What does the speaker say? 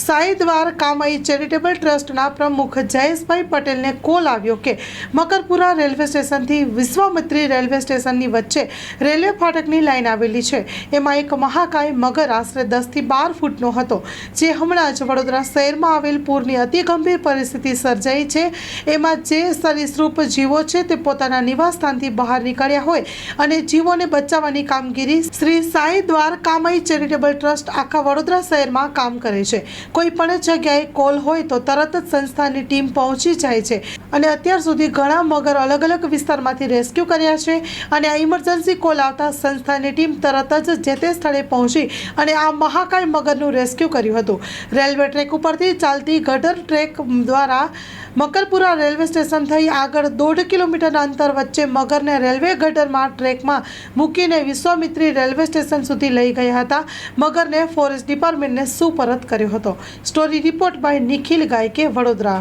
સાઈ દ્વાર કામાઈ ચેરિટેબલ ટ્રસ્ટના પ્રમુખ જયેશભાઈ પટેલને કોલ આવ્યો કે મકરપુરા રેલવે સ્ટેશનથી વિશ્વામિત્રી રેલવે સ્ટેશનની વચ્ચે રેલવે ફાટકની લાઈન આવેલી છે। એમાં એક મહાકાય મગર આશરે 10થી 12 ફૂટનો હતો, જે હમણાં જ વડોદરા શહેરમાં આવેલ પૂરની અતિ ગંભીર પરિસ્થિતિ સર્જાઈ છે। એમાં જે સરીસૃપ જીવો છે તે પોતાના નિવાસ સ્થાનથી બહાર નીકળ્યા હોય અને જીવોને બચાવવાની કામગીરી શ્રી સાઈ દ્વાર કામાઈ ચેરિટેબલ ટ્રસ્ટ આખા વડોદરા શહેરમાં કામ કરે છે। કોઈ પણ જગ્યાએ કોલ હોય તો તરત જ સંસ્થાની ટીમ પહોંચી જાય છે અને અત્યાર સુધી ઘણા મગર અલગ અલગ વિસ્તારમાંથી રેસ્ક્યુ કર્યા છે અને આ ઇમરજન્સી કોલ આવતા સંસ્થાની ટીમ તરત જ જે તે સ્થળે પહોંચી અને આ મહાકાય મગરનું રેસ્ક્યુ કર્યું હતું। રેલવે ટ્રેક ઉપરથી ચાલતી ગટર ટ્રેક દ્વારા મકરપુરા રેલવે સ્ટેશન થઈ આગળ 1.5 કિલોમીટરના અંતર વચ્ચે મગરને રેલવે ગટરમાં ટ્રેકમાં મૂકીને વિશ્વામિત્રી રેલવે સ્ટેશન સુધી લઈ ગયા હતા। મગરને ફોરેસ્ટ ડિપાર્ટમેન્ટને સુપરત કર્યો હતો। Story report by Nikhil Gayke, Vadodara.